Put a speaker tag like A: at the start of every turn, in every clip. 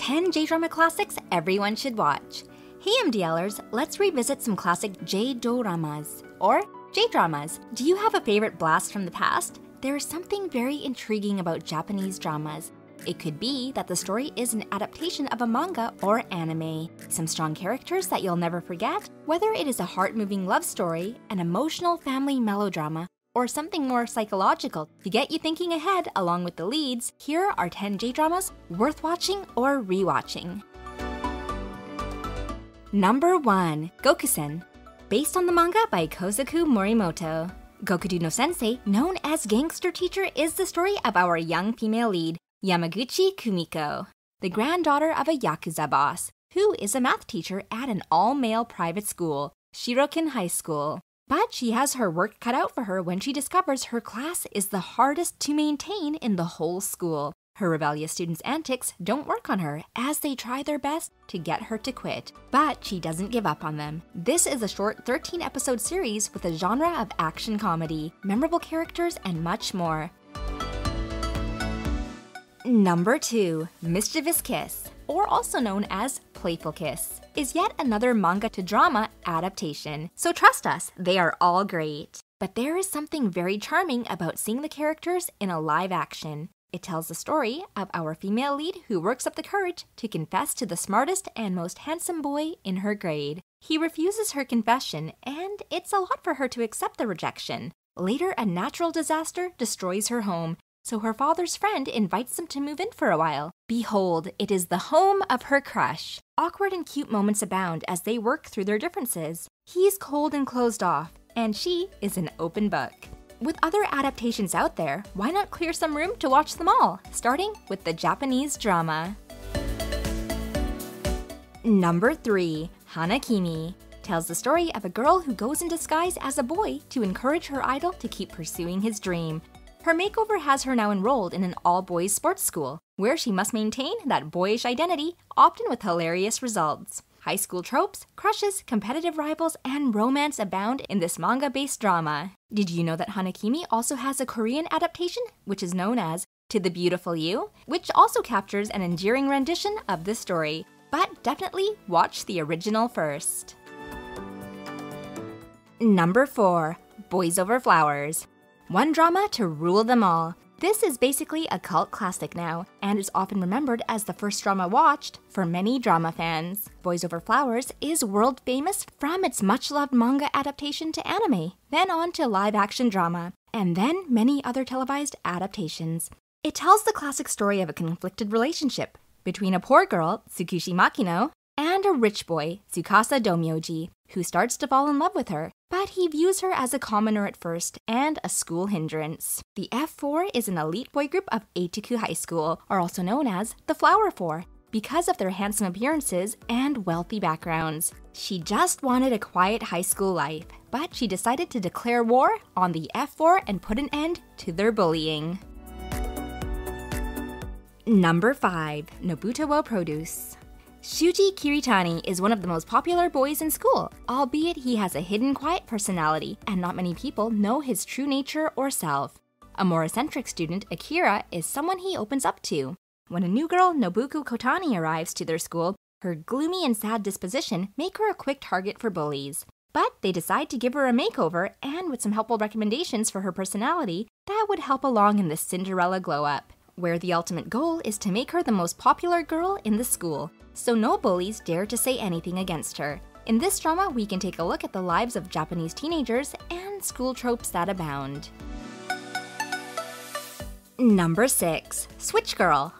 A: 10 J-drama classics everyone should watch. Hey MDLers, let's revisit some classic J-doramas, or J-dramas. Do you have a favorite blast from the past? There is something very intriguing about Japanese dramas. It could be that the story is an adaptation of a manga or anime. Some strong characters that you'll never forget, whether it is a heart-moving love story, an emotional family melodrama, or something more psychological to get you thinking ahead along with the leads. Here are 10 J-dramas worth watching or rewatching. Number 1. Gokusen. Based on the manga by Kozaku Morimoto. Gokudu no Sensei, known as Gangster Teacher, is the story of our young female lead, Yamaguchi Kumiko, the granddaughter of a Yakuza boss, who is a math teacher at an all-male private school, Shirokin High School. But she has her work cut out for her when she discovers her class is the hardest to maintain in the whole school. Her rebellious students' antics don't work on her as they try their best to get her to quit. But she doesn't give up on them. This is a short 13-episode series with a genre of action comedy, memorable characters, and much more. Number 2. Mischievous Kiss, or also known as Playful Kiss, is yet another manga to drama adaptation. So trust us, they are all great. But there is something very charming about seeing the characters in a live action. It tells the story of our female lead who works up the courage to confess to the smartest and most handsome boy in her grade. He refuses her confession, and it's a lot for her to accept the rejection. Later, a natural disaster destroys her home, so her father's friend invites them to move in for a while. Behold, it is the home of her crush. Awkward and cute moments abound as they work through their differences. He's cold and closed off, and she is an open book. With other adaptations out there, why not clear some room to watch them all, starting with the Japanese drama. Number 3. Hanakimi tells the story of a girl who goes in disguise as a boy to encourage her idol to keep pursuing his dream. Her makeover has her now enrolled in an all-boys sports school, where she must maintain that boyish identity, often with hilarious results. High school tropes, crushes, competitive rivals, and romance abound in this manga-based drama. Did you know that Hanakimi also has a Korean adaptation, which is known as To the Beautiful You, which also captures an endearing rendition of this story? But definitely watch the original first. Number 4. Boys Over Flowers. One drama to rule them all. This is basically a cult classic now, and is often remembered as the first drama watched for many drama fans. Boys Over Flowers is world famous from its much-loved manga adaptation to anime, then on to live-action drama, and then many other televised adaptations. It tells the classic story of a conflicted relationship between a poor girl, Tsukushi Makino, and a rich boy, Tsukasa Domyoji, who starts to fall in love with her, but he views her as a commoner at first and a school hindrance. The F4 is an elite boy group of Eituku High School, or also known as the Flower Four, because of their handsome appearances and wealthy backgrounds. She just wanted a quiet high school life, but she decided to declare war on the F4 and put an end to their bullying. Number 5. Nobuta wo Produce. Shuji Kiritani is one of the most popular boys in school, albeit he has a hidden quiet personality, and not many people know his true nature or self. A more eccentric student, Akira, is someone he opens up to. When a new girl, Nobuko Kotani, arrives to their school, her gloomy and sad disposition make her a quick target for bullies. But they decide to give her a makeover, and with some helpful recommendations for her personality, that would help along in this Cinderella glow-up, where the ultimate goal is to make her the most popular girl in the school, so no bullies dare to say anything against her. In this drama, we can take a look at the lives of Japanese teenagers and school tropes that abound. Number 6. Switch Girl.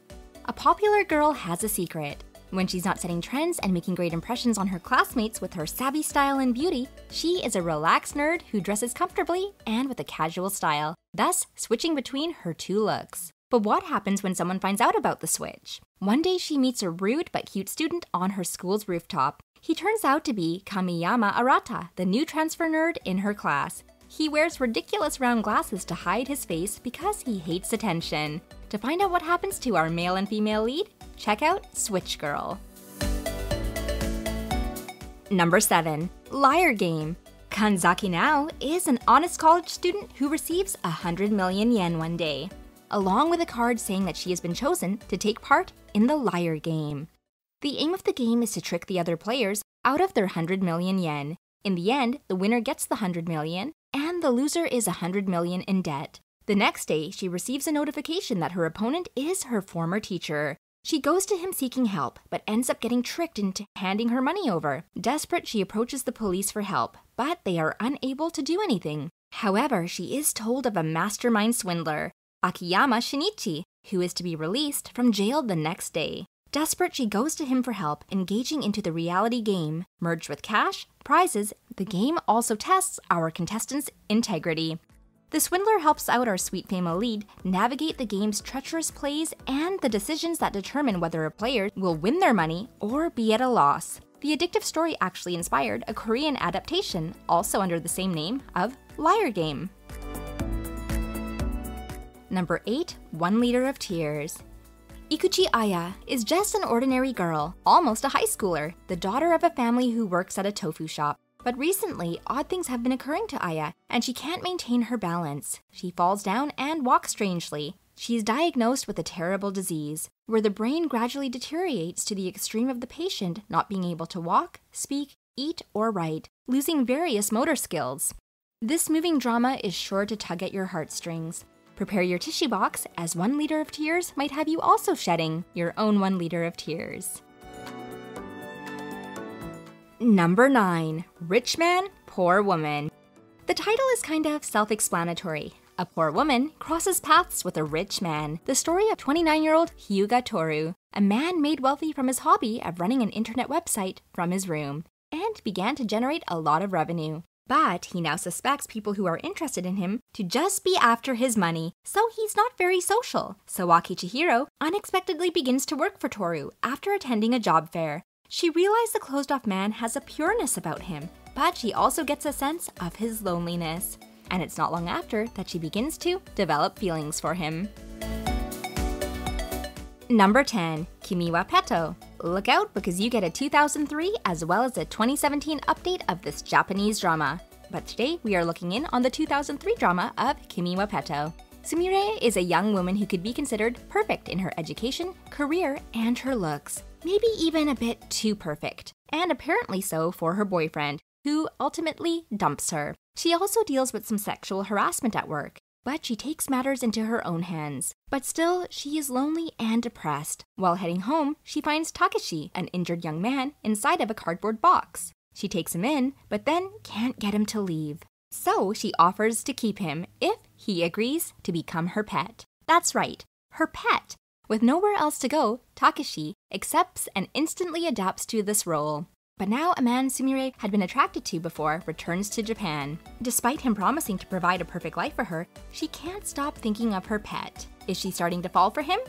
A: A popular girl has a secret. When she's not setting trends and making great impressions on her classmates with her savvy style and beauty, she is a relaxed nerd who dresses comfortably and with a casual style, thus switching between her two looks. But what happens when someone finds out about the switch? One day she meets a rude but cute student on her school's rooftop. He turns out to be Kamiyama Arata, the new transfer nerd in her class. He wears ridiculous round glasses to hide his face because he hates attention. To find out what happens to our male and female lead, check out Switch Girl. Number 7. Liar Game. Kanzaki Nao is an honest college student who receives 100 million yen one day. along with a card saying that she has been chosen to take part in the liar game. The aim of the game is to trick the other players out of their 100 million yen. In the end, the winner gets the 100 million, and the loser is 100 million in debt. The next day, she receives a notification that her opponent is her former teacher. She goes to him seeking help, but ends up getting tricked into handing her money over. Desperate, she approaches the police for help, but they are unable to do anything. However, she is told of a mastermind swindler, Akiyama Shinichi, who is to be released from jail the next day. Desperate, she goes to him for help, engaging into the reality game. Merged with cash, prizes, the game also tests our contestants' integrity. The swindler helps out our sweet female lead navigate the game's treacherous plays and the decisions that determine whether a player will win their money or be at a loss. The addictive story actually inspired a Korean adaptation, also under the same name, of Liar Game. Number 8. 1 Liter of Tears. Ikuchi Aya is just an ordinary girl, almost a high schooler, the daughter of a family who works at a tofu shop. But recently, odd things have been occurring to Aya, and she can't maintain her balance. She falls down and walks strangely. She is diagnosed with a terrible disease, where the brain gradually deteriorates to the extreme of the patient not being able to walk, speak, eat, or write, losing various motor skills. This moving drama is sure to tug at your heartstrings. Prepare your tissue box, as 1 liter of tears might have you also shedding your own 1 liter of tears. Number 9. Rich Man, Poor Woman. The title is kind of self-explanatory. A poor woman crosses paths with a rich man. The story of 29-year-old Hyuga Toru, a man made wealthy from his hobby of running an internet website from his room, and began to generate a lot of revenue. But he now suspects people who are interested in him to just be after his money, so he's not very social. Sawaki Chihiro unexpectedly begins to work for Toru after attending a job fair. She realized the closed-off man has a pureness about him, but she also gets a sense of his loneliness. And it's not long after that she begins to develop feelings for him. Number 10. Kimi wa Peto. Look out because you get a 2003 as well as a 2017 update of this Japanese drama. But today we are looking in on the 2003 drama of Kimi wa Peto. Sumire is a young woman who could be considered perfect in her education, career, and her looks. Maybe even a bit too perfect. And apparently so for her boyfriend, who ultimately dumps her. She also deals with some sexual harassment at work, but she takes matters into her own hands. But still, she is lonely and depressed. While heading home, she finds Takeshi, an injured young man, inside of a cardboard box. She takes him in, but then can't get him to leave. So she offers to keep him if he agrees to become her pet. That's right, her pet. With nowhere else to go, Takeshi accepts and instantly adapts to this role. But now a man Sumire had been attracted to before returns to Japan. Despite him promising to provide a perfect life for her, she can't stop thinking of her pet. Is she starting to fall for him?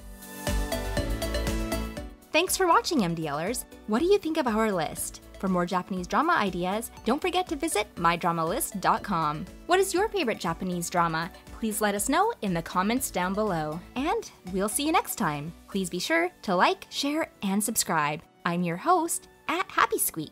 A: Thanks for watching, MDLers. What do you think of our list? For more Japanese drama ideas, don't forget to visit mydramalist.com. What is your favorite Japanese drama? Please let us know in the comments down below. And we'll see you next time. Please be sure to like, share, and subscribe. I'm your host at HappySqueak.